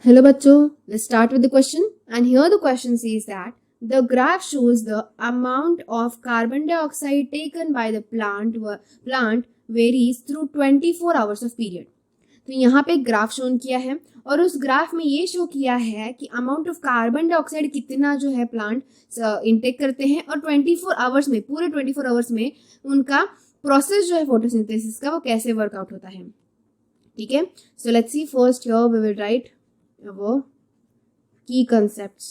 Hello bachcho, let's start with the question. And here the question says that the graph shows the amount of carbon dioxide taken by the plant varies through 24 hours of period. तो यहाँ पे एक graph shown किया है और उस graph में ये शो किया है कि अमाउंट ऑफ कार्बन डाइऑक्साइड कितना जो है प्लांट इनटेक करते हैं और 24 आवर्स में पूरे 24 आवर्स में उनका प्रोसेस जो है फोटोसिंथेसिस का वो कैसे वर्कआउट होता है. ठीक है, so let's see. First here we will write वो की कंसेप्ट्स,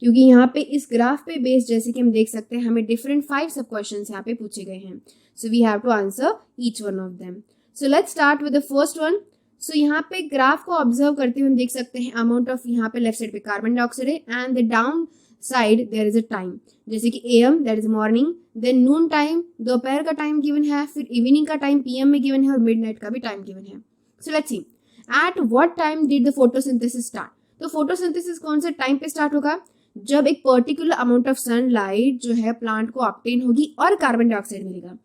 क्योंकि यहाँ पे इस ग्राफ पे बेस्ड जैसे कि हम देख सकते हैं हमें डिफरेंट 5 सब क्वेश्चंस यहाँ पे पूछे गए हैं. So we have to answer each one of them. So let's start with the first one. So यहाँ पे ग्राफ को ऑब्जर्व करते हुए हम देख सकते हैं अमाउंट ऑफ यहाँ पे लेफ्ट साइड पे कार्बन डाइऑक्साइड है and the down side there is a time, जैसे कि AM that is morning, then noon time दोपहर का टाइम गिवन है, फिर इवनिंग का टाइम पीएम में गिवन है और मिडनाइट का भी टाइम गिवन है. So let's C at what time did the photosynthesis start. तो फोटोसिंथेसिस कौन से टाइम पे स्टार्ट होगा? जब एक पर्टिकुलर अमाउंट ऑफ सनलाइट जो है प्लांट को ऑब्टेन होगी और कार्बन डाइऑक्साइड मिलेगा.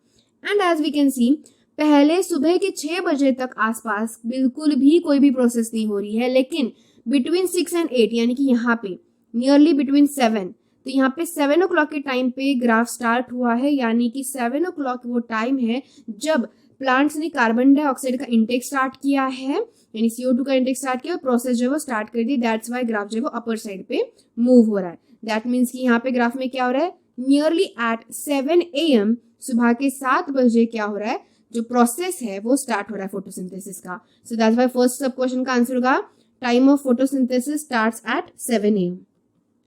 And as we can see पहले सुबह के 6 बजे तक आसपास बिल्कुल भी कोई भी प्रोसेस नहीं हो रही है, लेकिन बिटवीन 6 एंड 8 यानी कि यहाँ पे नियरली बिटवीन 7, तो यहाँ पे 7 ओ क्लॉक के टाइम पे ग्राफ स्टार्ट हुआ है, यानी कि 7 ओ क्लॉक वो टाइम है जब प्लांट्स ने कार्बन डाइऑक्साइड का इंटेक स्टार्ट किया है, यानी CO2 का इंटेक स्टार्ट किया, प्रोसेस जो है वो स्टार्ट कर दी. दैट्स वाई ग्राफ जो है वो अपर साइड पे मूव हो रहा है. दैट मीन्स कि यहाँ पे ग्राफ में क्या हो रहा है, नियरली एट 7 AM सुबह के 7 बजे क्या हो रहा है, जो प्रोसेस है वो स्टार्ट हो रहा है फोटोसिंथेसिस का. So that's why first sub question का आंसर होगा time of photosynthesis starts at 7 AM.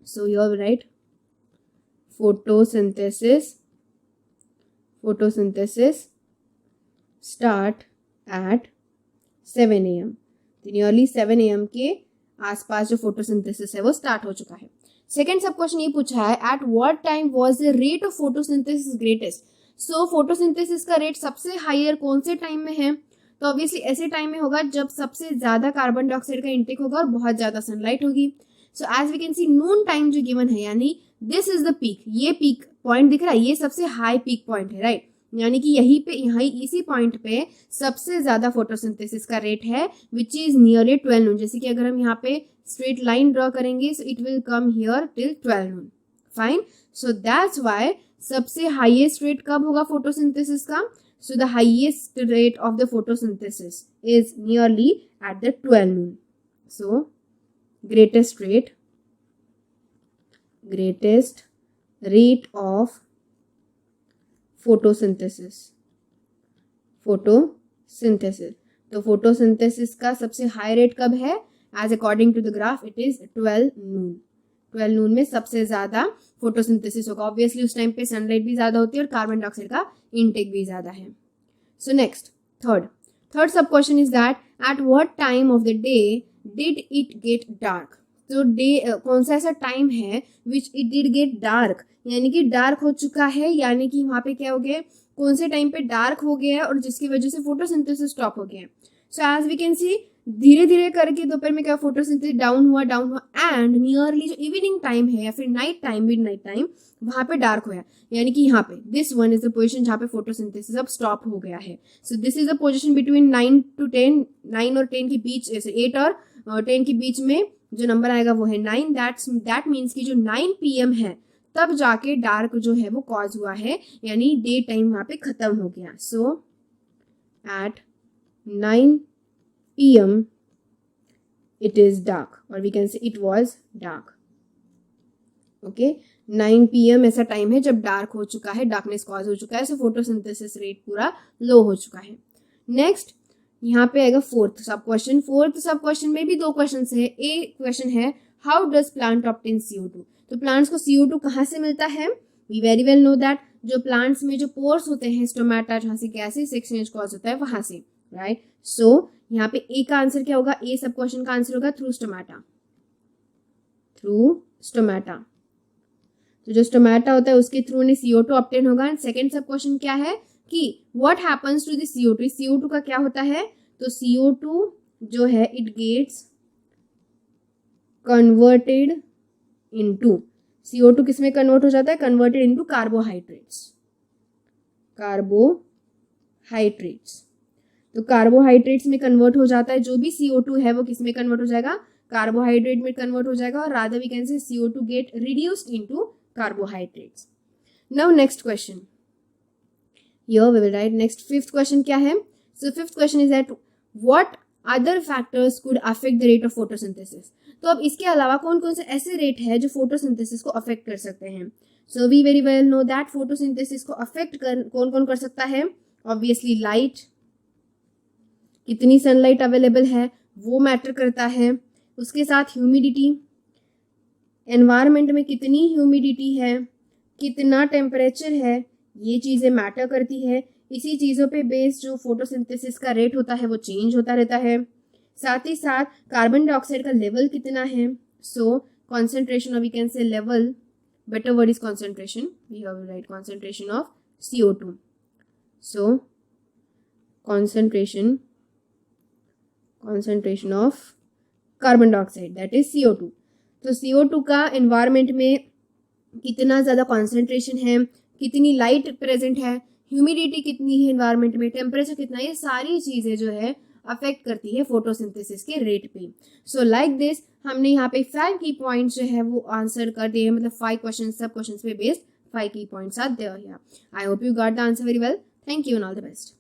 So you are right, photosynthesis start at 7 AM. तो नियरली 7 AM के आसपास जो फोटोसिंथेसिस है वो स्टार्ट हो चुका है. सेकेंड सब क्वेश्चन ये पूछा है at what time was the rate of photosynthesis greatest. So photosynthesis का रेट सबसे हायर कौन से टाइम में है? तो ऑब्वियसली ऐसे टाइम में होगा जब सबसे ज्यादा कार्बन डाइऑक्साइड का इंटेक होगा और बहुत ज्यादा सनलाइट होगी. So as we can see noon time जो गिवन है, यानी दिस इज द पीक, ये पीक पॉइंट दिख रहा है, ये सबसे हाई पीक पॉइंट है, राइट. यानी कि यहीं पे इसी पॉइंट पे सबसे ज्यादा फोटोसिंथेसिस का रेट है विच इज नियरली 12 नून. जैसे कि अगर हम यहाँ पे स्ट्रेट लाइन ड्रॉ करेंगे so it will come here till 12 noon. Fine. So that's why सबसे हाईएस्ट रेट कब होगा फोटोसिंथेसिस का? So the highest rate of the photosynthesis is nearly at the 12 noon. So greatest rate of photosynthesis. तो photosynthesis का सबसे high rate कब है? As according to the graph it is 12 noon. 12 noon में सबसे ज्यादा फोटोसिंथेसिस होगा. ऑब्वियसली उस टाइम पे सनलाइट भी ज्यादा होती है और कार्बन डाइऑक्साइड का इनटेक भी ज्यादा है. सो नेक्स्ट थर्ड सब question is that at what time of the day did it get dark. तो डे कौन सा ऐसा टाइम है which it did get dark, यानी कि डार्क हो चुका है, यानी कि वहां पे क्या हो गया, कौन से टाइम पे डार्क हो गया है और जिसकी वजह से फोटोसिंथेसिस स्टॉप हो गया है. So as we can see धीरे धीरे करके दोपहर में क्या फोटोसिंथेसिस डाउन हुआ एंड नियरली जो इवनिंग टाइम है या फिर नाइट टाइम मिडनाइट टाइम वहां पे डार्क होया, यानी कि यहाँ पे this one is the position जहाँ पे फोटोसिंथेसिस अब स्टॉप हो गया है. So this is the position between 9 to 10, 9 और 10 के बीच, जैसे 8 और 10 के बीच में जो नंबर आएगा वो है 9. दैट मीन्स कि जो 9 PM है तब जाके डार्क जो है वो कॉज हुआ है, यानी डे टाइम वहां पे खत्म हो गया. सो eight 9 PM it is dark, or we can say it was dark. Okay, 9 PM ऐसा टाइम है जब डार्क हो चुका है, डार्कनेस कॉज हो चुका है, सो फोटोसिंथेसिस रेट पूरा लो हो चुका है. नेक्स्ट यहाँ पे आएगा फोर्थ सब क्वेश्चन में भी 2 क्वेश्चन है. ए क्वेश्चन है how does plant obtain CO2. तो प्लांट्स को CO2 कहाँ से मिलता है? We very well know that जो प्लांट्स में जो पोर्स होते हैं स्टोमेटा जहाँ से गैसेस एक्सचेंज कॉज होता है वहां से, राइट. सो यहाँ पे ए का आंसर क्या होगा? ए सब क्वेश्चन का आंसर होगा थ्रू स्टोमेटा. तो जो स्टोमेटा होता है उसके थ्रू ने CO2 ऑब्टेन होगा. एंड सेकंड सब क्वेश्चन क्या है कि what happens to the CO2. CO2 का क्या होता है? तो CO2 जो है it gets converted into, CO2 किस में कन्वर्ट हो जाता है? Converted into carbohydrates. तो कार्बोहाइड्रेट्स में कन्वर्ट हो जाता है. जो भी CO2 है वो किस में कन्वर्ट हो जाएगा? कार्बोहाइड्रेट में कन्वर्ट हो जाएगा और rather we can say CO2 get reduced into carbohydrates. Now next question, here we will write next. Fifth question क्या है? So fifth question is that what other factors could affect the rate of photosynthesis. तो अब इसके अलावा कौन कौन से ऐसे रेट है जो फोटोसिंथेसिस को अफेक्ट कर सकते हैं. So we very well know that photosynthesis को अफेक्ट कर कौन कौन कर सकता है. ऑब्वियसली लाइट, कितनी सनलाइट अवेलेबल है वो मैटर करता है. उसके साथ ह्यूमिडिटी, एनवायरनमेंट में कितनी ह्यूमिडिटी है, कितना टेम्परेचर है, ये चीज़ें मैटर करती है. इसी चीज़ों पे बेस्ड जो फोटोसिंथेसिस का रेट होता है वो चेंज होता रहता है. साथ ही साथ कार्बन डाइऑक्साइड का लेवल कितना है. So concentration of we can say level, better word is concentration, we have right concentration of CO2. So concentration of carbon dioxide that is CO2. तो CO2 का एनवायरनमेंट में कितना ज़्यादा कॉन्सेंट्रेशन है, कितनी लाइट प्रेजेंट है, ह्यूमिडिटी कितनी है एनवायरनमेंट में, टेम्परेचर कितना है, ये सारी चीज़ें जो है अफेक्ट करती है फोटोसिंथेसिस के रेट पे. सो लाइक दिस हमने यहाँ पे 5 की पॉइंट्स जो है वो आंसर कर दिए, मतलब 5 क्वेश्चन, सब क्वेश्चन पे बेस्ड 5 की points are there here. I hope you got the answer very well. Thank you and all the best.